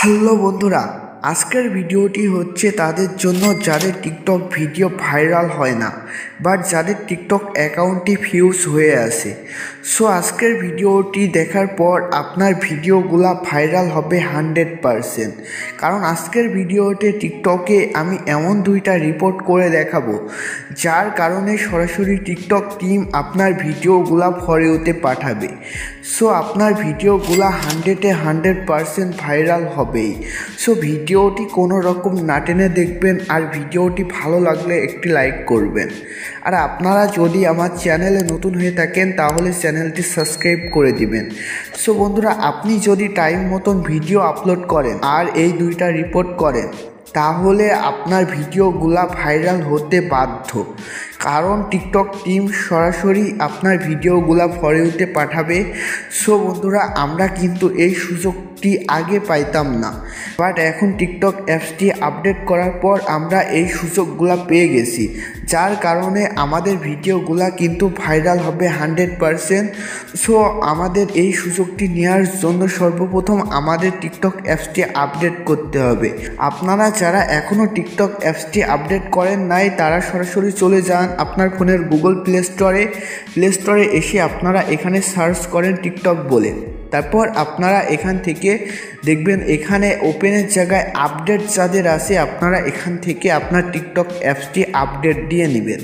Hello বন্ধুরা, আজকের ভিডিওটি হচ্ছে তাদের জন্য যাদের টিকটক ভিডিও ভাইরাল হয় না বাট যাদের টিকটক অ্যাকাউন্টটি ফিউজ হয়ে আসে। সো আজকের ভিডিওটি দেখার পর আপনার ভিডিওগুলা ভাইরাল হবে 100%। কারণ আজকের ভিডিওতে টিকটকে আমি এমন দুইটা রিপোর্ট করে দেখাবো যার কারণে সরাসরি টিকটক টিম আপনার ভিডিওগুলা ফর ইউতে পাঠাবে। সো আপনার ভিডিওগুলা 100% ভাইরাল হবেই। সো ভিডিওটি কোনো রকম না টেনে দেখবেন, আর ভিডিওটি ভালো লাগলে একটি লাইক করবেন। আর আপনারা যদি আমার চ্যানেলে নতুন হয়ে থাকেন তাহলে চ্যানেলটি সাবস্ক্রাইব করে দিবেন। সো বন্ধুরা, আপনি যদি টাইম মতন ভিডিও আপলোড করেন আর এই দুইটা রিপোর্ট করেন তাহলে আপনার ভিডিওগুলা ভাইরাল হতে বাধ্য। কারণ টিকটক টিম সরাসরি আপনার ভিডিওগুলা ফর ইউতে পাঠাবে। সো বন্ধুরা, আমরা কিন্তু এই সুযোগটি আগে পাইতাম না, বাট এখন টিকটক অ্যাপসটি আপডেট করার পর আমরা এই সুযোগগুলা পেয়ে গেছি, যার কারণে আমাদের ভিডিওগুলা কিন্তু ভাইরাল হবে 100%। সো আমাদের এই সুযোগটি নেওয়ার জন্য সর্বপ্রথম আমাদের টিকটক অ্যাপসটি আপডেট করতে হবে। আপনারা যারা এখনও টিকটক অ্যাপসটি আপডেট করেন নাই তারা সরাসরি চলে যান আপনার ফোনের গুগল প্লে স্টোরে এসে আপনারা এখানে সার্চ করেন টিকটক বলে। তারপর আপনারা এখান থেকে দেখবেন এখানে ওপেনের জায়গায় আপডেট যাদের আছে আপনারা এখান থেকে আপনার টিকটক অ্যাপসটি আপডেট দিয়ে নেবেন।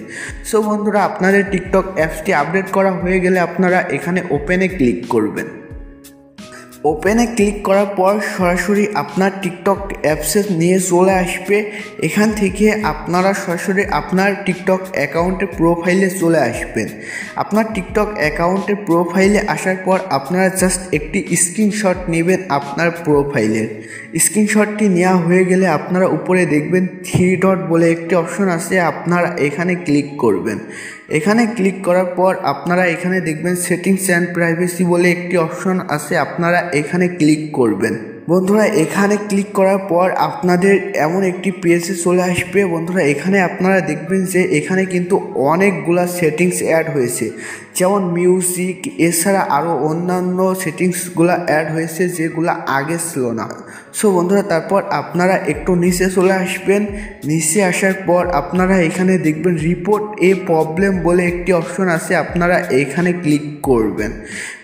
সো বন্ধুরা, আপনাদের টিকটক অ্যাপসটি আপডেট করা হয়ে গেলে আপনারা এখানে ওপেনে ক্লিক করবেন। ওপেনে ক্লিক করার পর সরাসরি আপনার টিকটক অ্যাপসে নিয়ে চলে আসবে। এখান থেকে আপনারা সরাসরি আপনার টিকটক অ্যাকাউন্টের প্রোফাইলে চলে আসবেন। আপনার টিকটক অ্যাকাউন্টের প্রোফাইলে আসার পর আপনারা জাস্ট একটি স্ক্রিনশট নেবেন আপনার প্রোফাইলের। স্ক্রিনশটটি নেওয়া হয়ে গেলে আপনারা উপরে দেখবেন 3 ডট বলে একটি অপশন আছে, আপনারা এখানে ক্লিক করবেন। এখানে ক্লিক করার পর আপনারা এখানে দেখবেন সেটিংস অ্যান্ড প্রাইভেসি বলে একটি অপশন আছে, আপনারা এখানে ক্লিক করবেন। বন্ধুরা, এখানে ক্লিক করার পর আপনাদের এমন একটি পেজে চলে আসবে। বন্ধুরা, এখানে আপনারা দেখবেন যে এখানে কিন্তু অনেকগুলা সেটিংস অ্যাড হয়েছে, যেমন মিউজিক, এছাড়া আরও অন্যান্য সেটিংসগুলো অ্যাড হয়েছে যেগুলো আগে ছিল না। সো বন্ধুরা, তারপর আপনারা একটু নিচে চলে আসবেন। নিচে আসার পর আপনারা এখানে দেখবেন রিপোর্ট এ প্রবলেম বলে একটি অপশন আছে, আপনারা এখানে ক্লিক করবেন।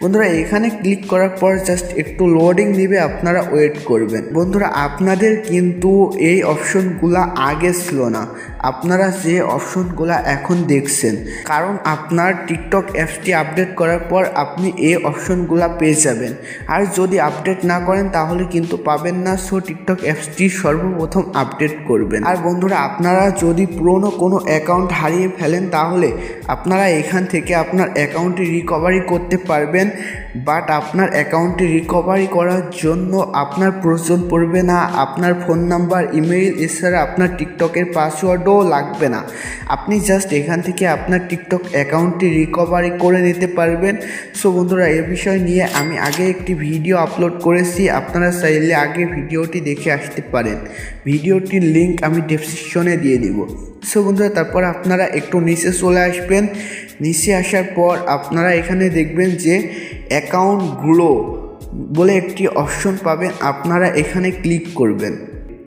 বন্ধুরা, এখানে ক্লিক করার পর জাস্ট একটু লোডিং নেবে, আপনারা ওয়েট করবেন। বন্ধুরা, আপনাদের কিন্তু এই অপশনগুলো আগে ছিল না, আপনারা যে অপশনগুলো এখন দেখছেন, কারণ আপনার টিকটক অ্যাপসটি আপডেট করার পর আপনি এই অপশনগুলো পেয়ে যাবেন। আর যদি আপডেট না করেন তাহলে কিন্তু পাবেন না। সো টিকটক অ্যাপসটি সর্বপ্রথম আপডেট করবেন। আর বন্ধুরা, আপনারা যদি পুরনো কোনো অ্যাকাউন্ট হারিয়ে ফেলেন তাহলে আপনারা এখান থেকে আপনার অ্যাকাউন্টটি রিকভারি করতে পারবেন, বাট আপনার অ্যাকাউন্টটি রিকভারি করার জন্য আপনার প্রয়োজন পড়বে না আপনার ফোন নাম্বার, ইমেইল, এছাড়া আপনার টিকটকের পাসওয়ার্ডও লাগবে না। আপনি জাস্ট এখান থেকে আপনার টিকটক অ্যাকাউন্টটি রিকভারি করে নিতে পারবেন। সো বন্ধুরা, এ বিষয় নিয়ে আমি আগে একটি ভিডিও আপলোড করেছি, আপনারা চাইলে আগে ভিডিওটি দেখে আসতে পারেন। ভিডিওটির লিঙ্ক আমি ডেসক্রিপশনে দিয়ে দিব। সো বন্ধুরা, তারপর আপনারা একটু নিচে চলে আসবেন। নিচে আসার পর আপনারা এখানে দেখবেন যে অ্যাকাউন্ট গ্লো বলে একটি অপশন পাবেন, আপনারা এখানে ক্লিক করবেন।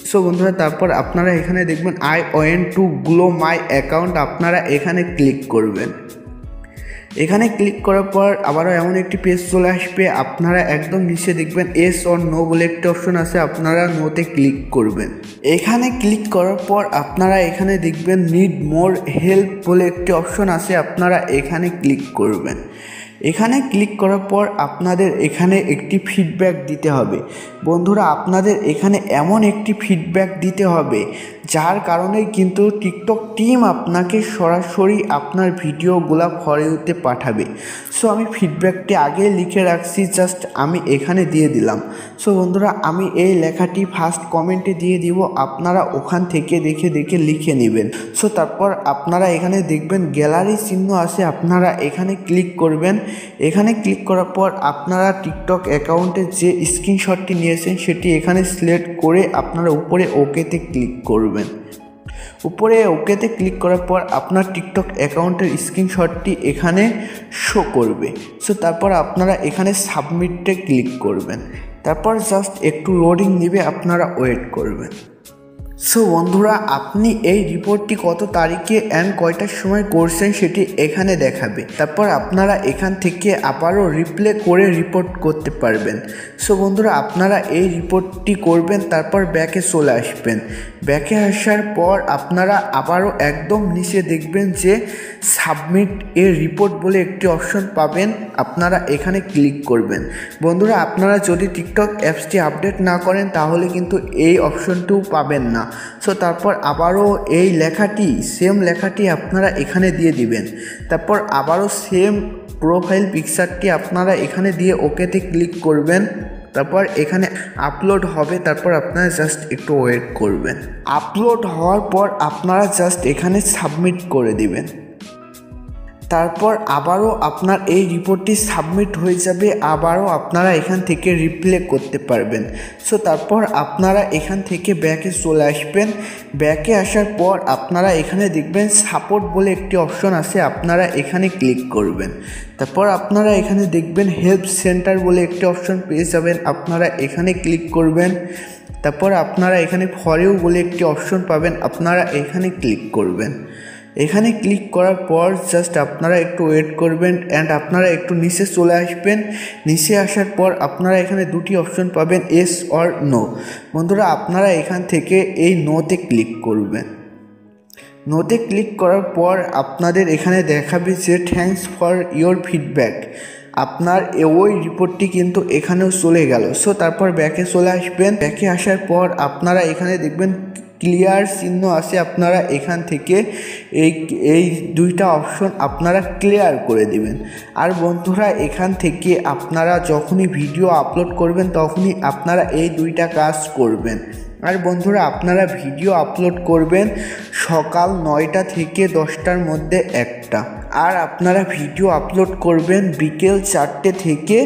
সো বন্ধুরা, তারপর আপনারা এখানে দেখবেন I want to glow my account, আপনারা এখানে ক্লিক করবেন। এখানে ক্লিক করার পর আবারও এমন একটি পেজ চলে আসবে, আপনারা একদম নিচে দেখবেন এস অর নো বলে একটি অপশন আছে, আপনারা নোতে ক্লিক করবেন। এখানে ক্লিক করার পর আপনারা এখানে দেখবেন নিড মোর হেল্প বলে একটি অপশন আছে, আপনারা এখানে ক্লিক করবেন। এখানে ক্লিক করার পর আপনাদের এখানে একটি ফিডব্যাক দিতে হবে। বন্ধুরা, আপনাদের এখানে এমন একটি ফিডব্যাক দিতে হবে যার কারণে কিন্তু টিকটক টিম আপনাকে সরাসরি আপনার ভিডিওগুলা ফর ইউতে পাঠাবে। সো আমি ফিডব্যাকটি আগে লিখে রাখছি, জাস্ট আমি এখানে দিয়ে দিলাম। সো বন্ধুরা, আমি এই লেখাটি ফার্স্ট কমেন্টে দিয়ে দিব, আপনারা ওখান থেকে দেখে লিখে নেবেন। সো তারপর আপনারা এখানে দেখবেন গ্যালারি চিহ্ন আছে, আপনারা এখানে ক্লিক করবেন। এখানে ক্লিক করার পর আপনারা টিকটক অ্যাকাউন্টের যে স্ক্রিনশটটি নিয়েছেন সেটি এখানে সিলেক্ট করে আপনারা উপরে ওকেতে ক্লিক করবেন। উপরে ওকেতে ক্লিক করার পর আপনার টিকটক অ্যাকাউন্টের স্ক্রিনশটটি এখানে শো করবে। সো তারপর আপনারা এখানে সাবমিটে ক্লিক করবেন। তারপর জাস্ট একটু লোডিং নেবে, আপনারা ওয়েট করবেন। সো বন্ধুরা, আপনি এই রিপোর্টটি কত তারিখে অ্যান্ড কয়টার সময় করছেন সেটি এখানে দেখাবে। তারপর আপনারা এখান থেকে আবারও রিপ্লে করে রিপোর্ট করতে পারবেন। সো বন্ধুরা, আপনারা এই রিপোর্টটি করবেন, তারপর ব্যাকে চলে আসবেন। ব্যাকে আসার পর আপনারা আবারও একদম নিচে দেখবেন যে সাবমিট এর রিপোর্ট বলে একটি অপশন পাবেন, আপনারা এখানে ক্লিক করবেন। বন্ধুরা, আপনারা যদি টিকটক অ্যাপসটি আপডেট না করেন তাহলে কিন্তু এই অপশনটিও পাবেন না। সো তারপর আবারও এই লেখাটি, সেম লেখাটি আপনারা এখানে দিয়ে দিবেন। তারপর আবারও সেম প্রোফাইল পিকচারটি আপনারা এখানে দিয়ে ওকেতে ক্লিক করবেন। তারপর এখানে আপলোড হবে, তারপর আপনারা জাস্ট একটু ওয়েট করবেন। আপলোড হওয়ার পর আপনারা জাস্ট এখানে সাবমিট করে দিবেন। তারপর আবারও আপনার এই রিপোর্টটি সাবমিট হয়ে যাবে, আবারও আপনারা এখান থেকে রিপ্লে করতে পারবেন। সো তারপর আপনারা এখান থেকে ব্যাকে চলে আসবেন। ব্যাকে আসার পর আপনারা এখানে দেখবেন সাপোর্ট বলে একটি অপশন আছে, আপনারা এখানে ক্লিক করবেন। তারপর আপনারা এখানে দেখবেন হেল্প সেন্টার বলে একটি অপশন পেয়ে যাবেন, আপনারা এখানে ক্লিক করবেন। তারপর আপনারা এখানে ফর ইউ বলে একটি অপশন পাবেন, আপনারা এখানে ক্লিক করবেন। এখানে ক্লিক করার পর জাস্ট আপনারা একটু ওয়েট করবেন অ্যান্ড আপনারা একটু নিচে চলে আসবেন। নিচে আসার পর আপনারা এখানে দুটি অপশন পাবেন, এস অর নো। বন্ধুরা, আপনারা এখান থেকে এই নোতে ক্লিক করবেন। নোতে ক্লিক করার পর আপনাদের এখানে দেখাবে যে থ্যাঙ্কস ফর ইয়োর ফিডব্যাক। আপনার ওই রিপোর্টটি কিন্তু এখানেও চলে গেল। সো তারপর ব্যাকে চলে আসবেন। ব্যাকে আসার পর আপনারা এখানে দেখবেন ক্লিয়ার চিহ্ন আছে, আপনারা এখান থেকে এই দুইটা অপশন আপনারা ক্লিয়ার করে দিবেন। আর বন্ধুরা, এখান থেকে আপনারা যখনই ভিডিও আপলোড করবেন তখনই আপনারা এই দুইটা কাজ করবেন। আর বন্ধুরা, আপনারা ভিডিও আপলোড করবেন সকাল 9টা থেকে 10টার মধ্যে একটা, আর আপনারা ভিডিও আপলোড করবেন বিকেল 4টে থেকে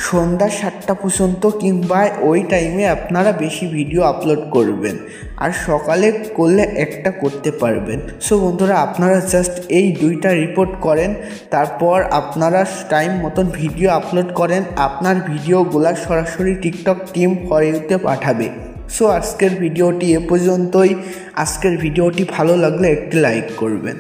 সন্ধ্যা 7টা পর্যন্ত, কিংবা ওই টাইমে আপনারা বেশি ভিডিও আপলোড করবেন। আর সকালে করলে একটা করতে পারবেন। সো বন্ধুরা, আপনারা জাস্ট এই দুইটা রিপোর্ট করেন, তারপর আপনারা টাইম মতন ভিডিও আপলোড করেন, আপনার ভিডিওগুলা সরাসরি টিকটক টিম ফর ইউতে পাঠাবে। সো আজকের ভিডিওটি এ পর্যন্তই। আজকের ভিডিওটি ভালো লাগলে একটি লাইক করবেন।